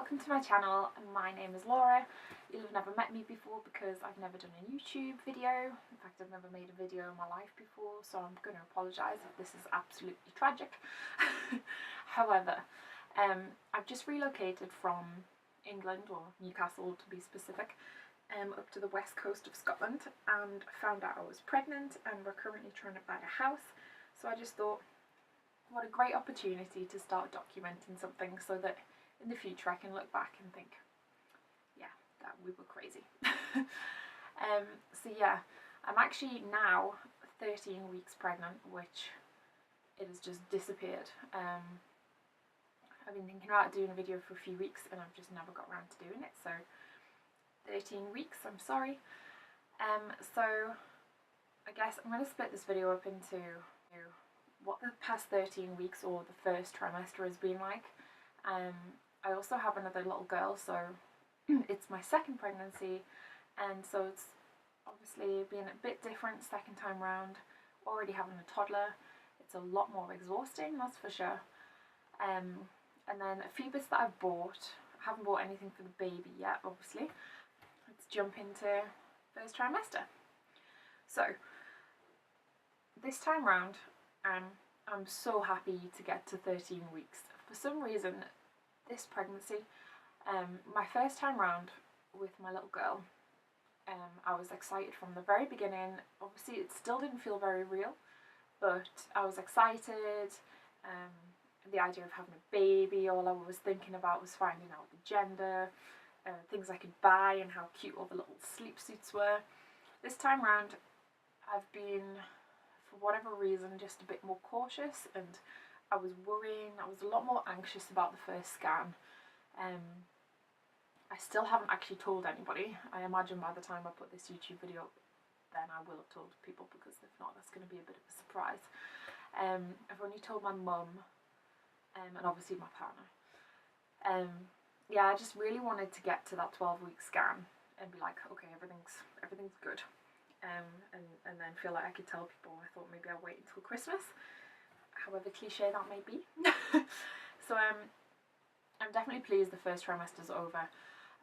welcome to my channel. My name is Laura. You'll have never met me before because I've never done a YouTube video. In fact, I've never made a video in my life before, so I'm going to apologise if this is absolutely tragic. However, I've just relocated from England, or Newcastle to be specific, up to the west coast of Scotland, and found out I was pregnant, and we're currently trying to buy a house. So I just thought, what a great opportunity to start documenting something so that in the future I can look back and think, yeah, that we were crazy. So yeah, I'm actually now 13 weeks pregnant, which it has just disappeared. I've been thinking about doing a video for a few weeks and I've just never got around to doing it, so 13 weeks, I'm sorry. So I guess I'm going to split this video up into what the past 13 weeks or the first trimester has been like. I also have another little girl, so it's my second pregnancy, and so it's obviously been a bit different second time round. Already having a toddler, it's a lot more exhausting, that's for sure. And then a few bits that I've bought. I haven't bought anything for the baby yet, obviously. Let's jump into first trimester. So this time round, I'm so happy to get to 13 weeks. For some reason, this pregnancy, my first time round with my little girl, I was excited from the very beginning. Obviously it still didn't feel very real, but I was excited. The idea of having a baby, all I was thinking about was finding out the gender, things I could buy and how cute all the little sleep suits were. This time round I've been, for whatever reason, just a bit more cautious, and I was worrying. I was a lot more anxious about the first scan. I still haven't actually told anybody. I imagine by the time I put this YouTube video up, then I will have told people, because if not, that's going to be a bit of a surprise. I've only told my mum, and obviously my partner. Yeah, I just really wanted to get to that 12-week scan and be like, okay, everything's good. And then feel like I could tell people. I thought maybe I'll wait until Christmas, however cliche that may be. So I'm definitely pleased the first trimester's over.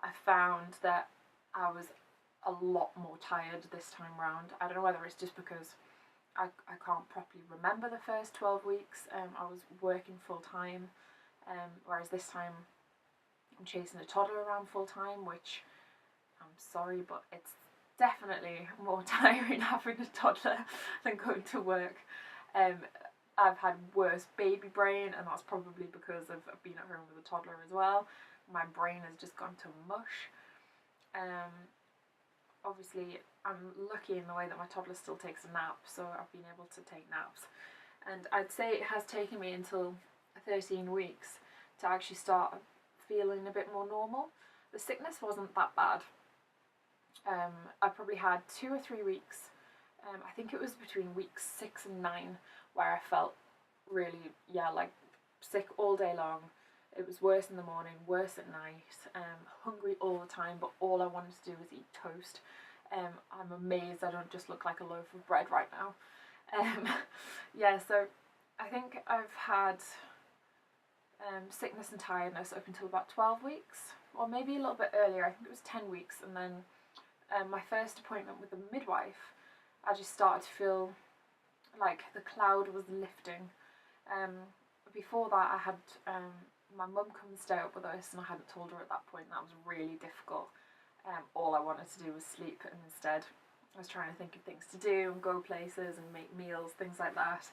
I found that I was a lot more tired this time round. I don't know whether it's just because I can't properly remember the first 12 weeks. I was working full time, whereas this time I'm chasing a toddler around full time, which, I'm sorry, but it's definitely more tiring having a toddler than going to work. I've had worse baby brain, and that's probably because of being at home with a toddler as well. My brain has just gone to mush. Obviously I'm lucky in the way that my toddler still takes a nap, so I've been able to take naps. And I'd say it has taken me until 13 weeks to actually start feeling a bit more normal. The sickness wasn't that bad. I probably had 2 or 3 weeks, I think it was between weeks 6 and 9, where I felt really, like sick all day long. It was worse in the morning, worse at night, hungry all the time, but all I wanted to do was eat toast. I'm amazed I don't just look like a loaf of bread right now. Yeah, so I think I've had sickness and tiredness up until about 12 weeks, or maybe a little bit earlier. I think it was 10 weeks, and then my first appointment with the midwife, I just started to feel like the cloud was lifting. Before that, I had my mum come and stay up with us, and I hadn't told her at that point. That was really difficult. All I wanted to do was sleep, and instead I was trying to think of things to do and go places and make meals, things like that.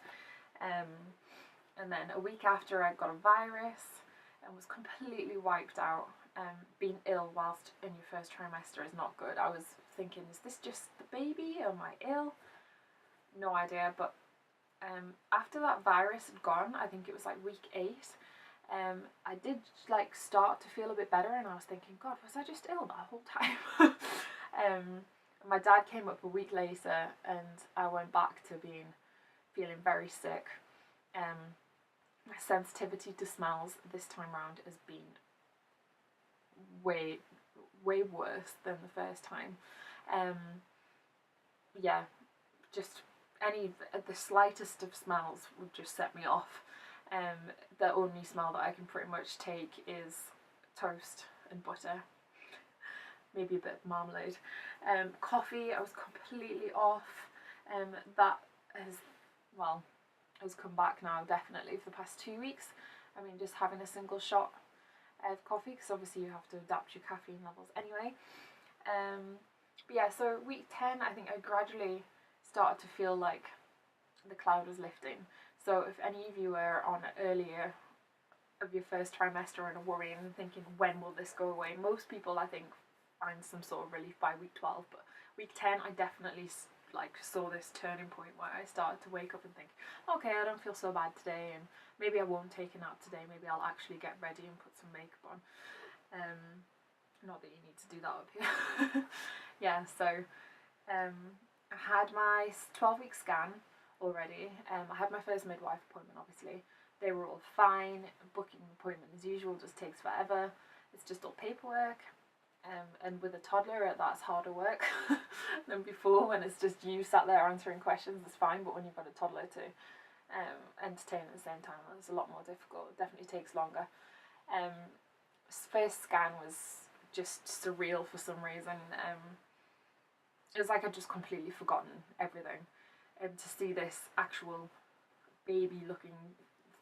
And then a week after, I got a virus and was completely wiped out. Being ill whilst in your first trimester is not good. I was thinking, is this just the baby? Am I ill? No idea. But after that virus had gone, I think it was like week 8, I did like start to feel a bit better, and I was thinking, God, was I just ill that whole time? My dad came up a week later, and I went back to feeling very sick. My sensitivity to smells this time round has been way worse than the first time. Yeah, just the slightest of smells would just set me off. The only smell that I can pretty much take is toast and butter, maybe a bit of marmalade. Coffee, I was completely off. That has come back now, definitely, for the past 2 weeks. I mean, just having a single shot of coffee, because obviously you have to adapt your caffeine levels anyway. But yeah, so week 10, I think I gradually started to feel like the cloud was lifting. So if any of you are on earlier of your first trimester and are worrying and thinking, when will this go away? Most people, I think, find some sort of relief by week 12, but week 10, I definitely saw this turning point where I started to wake up and think, okay, I don't feel so bad today, and maybe I won't take a nap today, maybe I'll actually get ready and put some makeup on. Not that you need to do that up here. Yeah, so I had my 12-week scan already. I had my first midwife appointment, obviously. They were all fine. Booking an appointment as usual just takes forever. It's just all paperwork. And with a toddler, that's harder work than before, when it's just you sat there answering questions. It's fine, but when you've got a toddler to entertain at the same time, it's a lot more difficult. It definitely takes longer. First scan was just surreal for some reason. It was like I'd just completely forgotten everything, and to see this actual baby looking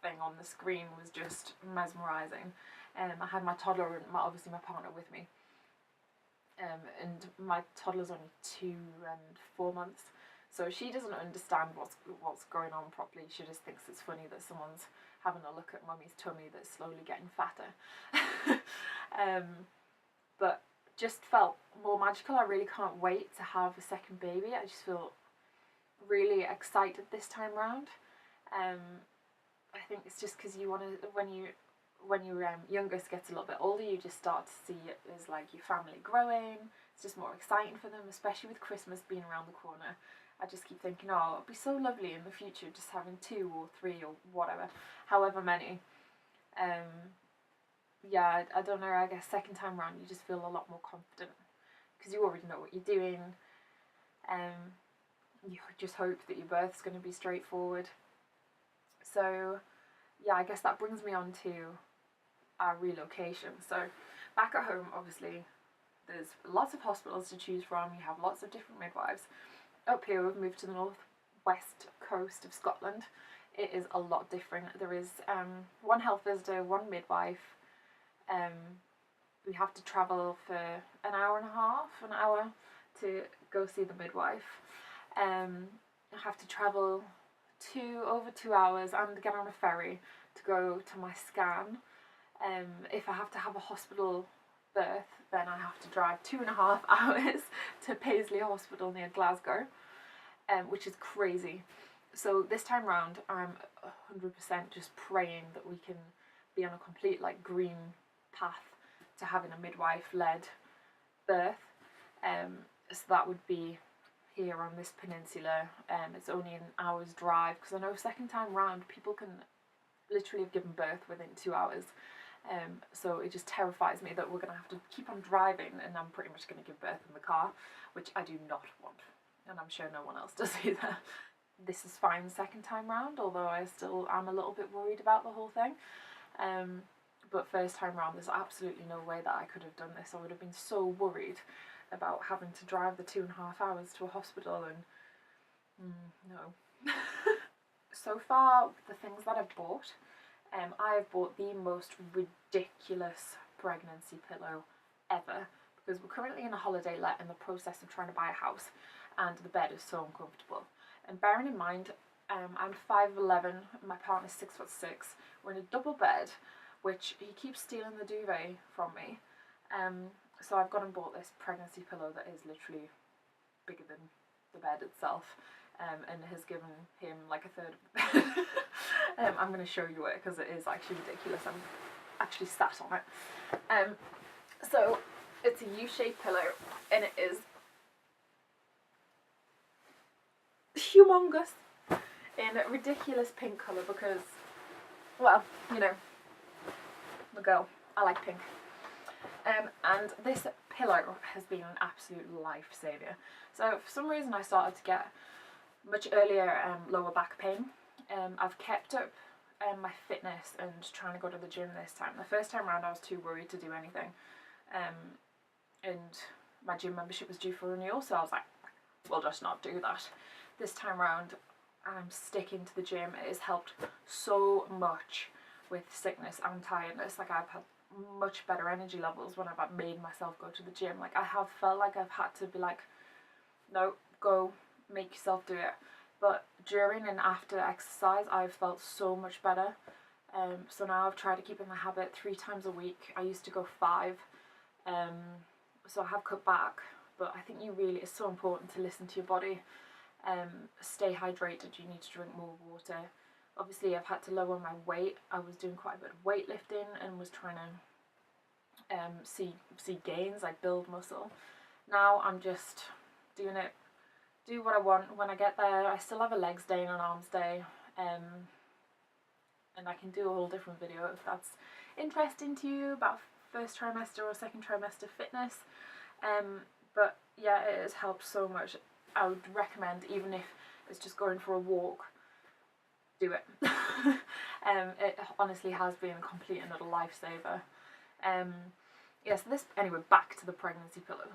thing on the screen was just mesmerising. I had my toddler and obviously my partner with me, and my toddler's only 2 and 4 months, so she doesn't understand what's going on properly. She just thinks it's funny that someone's having a look at mummy's tummy that's slowly getting fatter. But just felt more magical. I really can't wait to have a second baby. I just feel really excited this time round. I think it's just because you want to, when your youngest gets a little bit older, you just start to see it as like your family growing. It's just more exciting for them, especially with Christmas being around the corner. I just keep thinking, oh, it'd be so lovely in the future just having 2 or 3 or whatever, however many. Yeah, I don't know, I guess second time round you just feel a lot more confident because you already know what you're doing. You just hope that your birth's going to be straightforward. So yeah, I guess that brings me on to our relocation. So back at home, obviously, there's lots of hospitals to choose from. You have lots of different midwives. Up here, we've moved to the northwest coast of Scotland. It is a lot different. There is one health visitor, one midwife. We have to travel for an hour and a half, an hour, to go see the midwife. I have to travel over 2 hours and get on a ferry to go to my scan. If I have to have a hospital birth, then I have to drive 2.5 hours to Paisley Hospital near Glasgow, which is crazy. So this time round, I'm 100% just praying that we can be on a complete green path to having a midwife-led birth. So that would be here on this peninsula. It's only an hour's drive, because I know second time round people can literally have given birth within 2 hours. So it just terrifies me that we're going to have to keep on driving, and I'm pretty much going to give birth in the car, which I do not want, and I'm sure no one else does either. This is fine second time round, although I still am a little bit worried about the whole thing. But first time round, there's absolutely no way that I could have done this. I would have been so worried about having to drive the 2.5 hours to a hospital, and no. So far, the things that I've bought, I have bought the most ridiculous pregnancy pillow ever, because we're currently in a holiday let in the process of trying to buy a house, and the bed is so uncomfortable. And bearing in mind, I'm 5'11", my partner's 6'6". We're in a double bed, which he keeps stealing the duvet from me. So I've gone and bought this pregnancy pillow that is literally bigger than the bed itself, and has given him like a third of the bed. I'm going to show you it because it is actually ridiculous. I'm actually sat on it. So it's a U-shaped pillow, and it is humongous in a ridiculous pink colour because, well, you know, the girl, I like pink. And this pillow has been an absolute lifesaver. So for some reason I started to get much earlier lower back pain. I've kept up my fitness and trying to go to the gym this time. The first time around I was too worried to do anything, and my gym membership was due for renewal, so I was like, we'll just not do that. This time around I'm sticking to the gym. It has helped so much with sickness and tiredness. Like, I've had much better energy levels when I've made myself go to the gym. Like, I have felt like I've had to be like, no, go, make yourself do it. But during and after exercise, I've felt so much better. So now I've tried to keep in the habit 3 times a week. I used to go 5, so I have cut back. But I think it's so important to listen to your body. Stay hydrated. You need to drink more water. Obviously, I've had to lower my weight. I was doing quite a bit of weightlifting and was trying to see gains, like build muscle. Now I'm just doing it, do what I want. When I get there, I still have a legs day and an arms day, and I can do a whole different video if that's interesting to you about first trimester or second trimester fitness. But yeah, it has helped so much. I would recommend, even if it's just going for a walk, do it. It honestly has been a complete and utter lifesaver. Yeah, so this, anyway, back to the pregnancy pillow.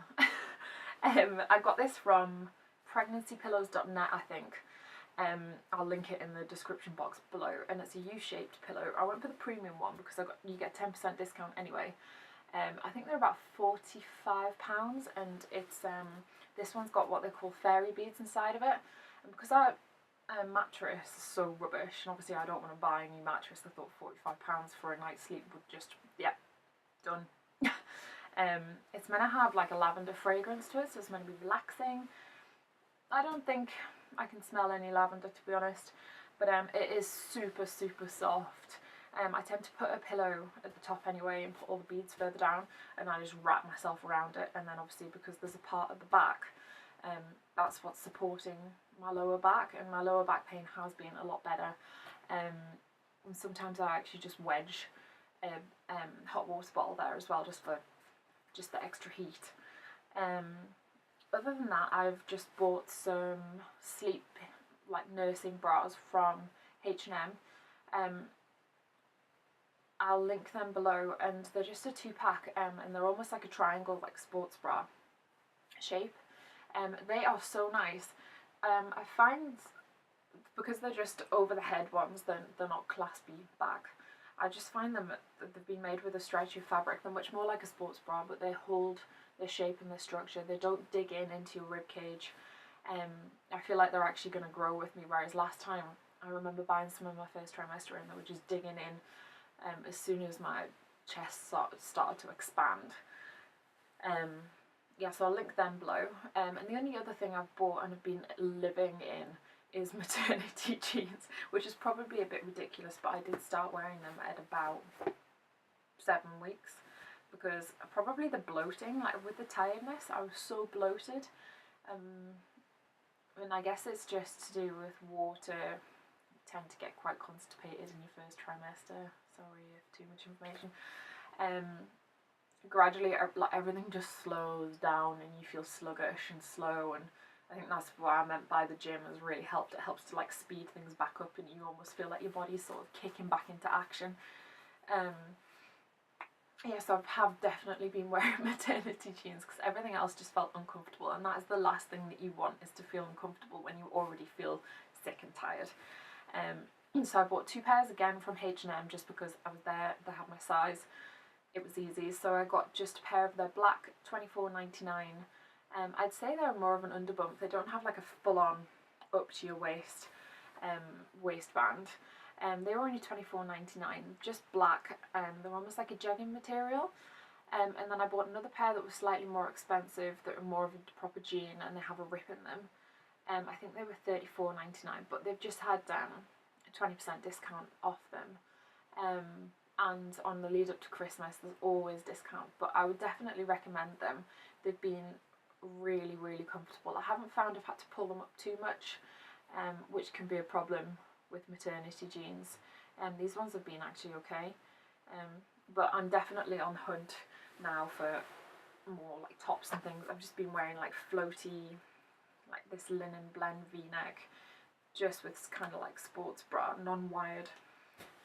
I got this from pregnancypillows.net, I think. I'll link it in the description box below, and it's a U-shaped pillow. I went for the premium one because you get 10% discount anyway. I think they're about £45, and it's this one's got what they call fairy beads inside of it. And because our mattress is so rubbish, and obviously I don't want to buy a new mattress, I thought £45 for a night's sleep would just, yeah, done. It's meant to have like a lavender fragrance to it, so it's meant to be relaxing. I don't think I can smell any lavender, to be honest, but it is super, super soft. I tend to put a pillow at the top anyway and put all the beads further down, and I just wrap myself around it, and then obviously because there's a part at the back, that's what's supporting my lower back, and my lower back pain has been a lot better. And sometimes I actually just wedge a hot water bottle there as well, just for the extra heat. Other than that, I've just bought some sleep, like nursing bras from H&M. I'll link them below, and they're just a 2-pack, and they're almost like a triangle, like sports bra shape. They are so nice. I find, because they're just over the head ones, they're not claspy back. I just find them, they've been made with a stretchy fabric. They're much more like a sports bra, but they hold their shape and their structure. They don't dig into your rib cage. I feel like they're actually going to grow with me, whereas last time I remember buying some in my first trimester and they were just digging in as soon as my chest started to expand. Yeah, so I'll link them below. And the only other thing I've bought and have been living in is maternity jeans, which is probably a bit ridiculous, but I did start wearing them at about 7 weeks, because probably the bloating, like with the tiredness, I was so bloated. And I guess it's just to do with water. You tend to get quite constipated in your first trimester. Sorry if too much information. Gradually, like, everything just slows down and you feel sluggish and slow, and I think that's what I meant by the gym has really helped. It helps to like speed things back up, and you almost feel like your body's sort of kicking back into action. Yes, I have definitely been wearing maternity jeans because everything else just felt uncomfortable, and that is the last thing that you want, is to feel uncomfortable when you already feel sick and tired. So I bought 2 pairs again from H&M just because I was there, they had my size. It was easy, so I got just a pair of their black, $24.99. I'd say they're more of an underbump. They don't have like a full-on up to your waist waistband. They were only $24.99, just black. They're almost like a jegging material. And then I bought another pair that was slightly more expensive, that are more of a proper jean, and they have a rip in them. I think they were $34.99, but they've just had a 20% discount off them. And on the lead up to Christmas, there's always discount, but I would definitely recommend them. They've been really, really comfortable. I haven't found I've had to pull them up too much, which can be a problem with maternity jeans. These ones have been actually okay, but I'm definitely on the hunt now for more like tops and things. I've just been wearing like floaty, like this linen blend v-neck, just with kind of like sports bra, non-wired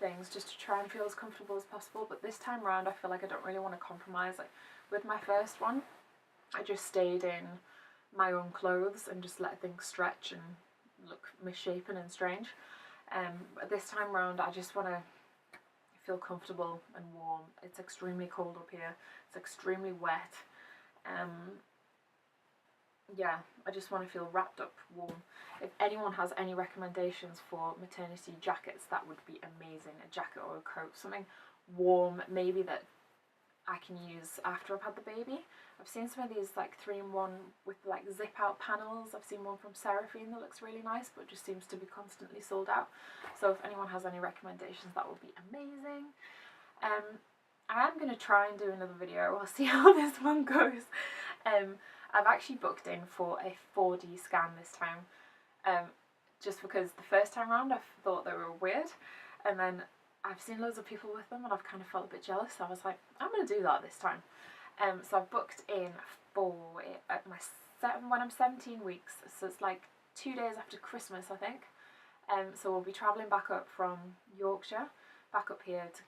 things just to try and feel as comfortable as possible. But this time around I feel like I don't really want to compromise. Like with my first one, I just stayed in my own clothes and just let things stretch and look misshapen and strange. But this time around I just want to feel comfortable and warm. It's extremely cold up here, it's extremely wet. Yeah, I just want to feel wrapped up, warm. If anyone has any recommendations for maternity jackets, that would be amazing. A jacket or a coat, something warm, maybe that I can use after I've had the baby. I've seen some of these like 3-in-1 with like zip out panels. I've seen one from Seraphine that looks really nice, but just seems to be constantly sold out. So if anyone has any recommendations, that would be amazing. I am going to try and do another video. I'll see how this one goes. I've actually booked in for a 4D scan this time, just because the first time round I thought they were weird, and then I've seen loads of people with them and I've kind of felt a bit jealous, so I was like, I'm going to do that this time. So I've booked in for it at when I'm 17 weeks, so it's like 2 days after Christmas, I think. So we'll be travelling back up from Yorkshire, back up here to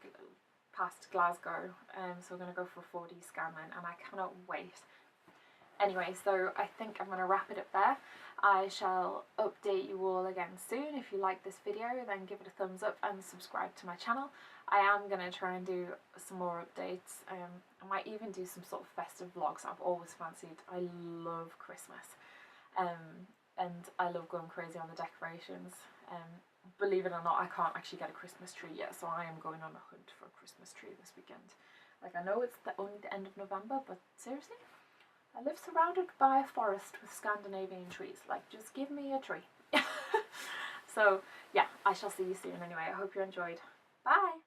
past Glasgow, so we're going to go for a 4D scan then, and I cannot wait. Anyway, so I think I'm going to wrap it up there. I shall update you all again soon. If you like this video, then give it a thumbs up and subscribe to my channel. I am going to try and do some more updates. I might even do some sort of festive vlogs. I've always fancied. I love Christmas. And I love going crazy on the decorations. Believe it or not, I can't actually get a Christmas tree yet, so I am going on a hunt for a Christmas tree this weekend. Like, I know it's only the end of November, but seriously? I live surrounded by a forest with Scandinavian trees. Like, just give me a tree. So, yeah, I shall see you soon anyway. I hope you enjoyed. Bye!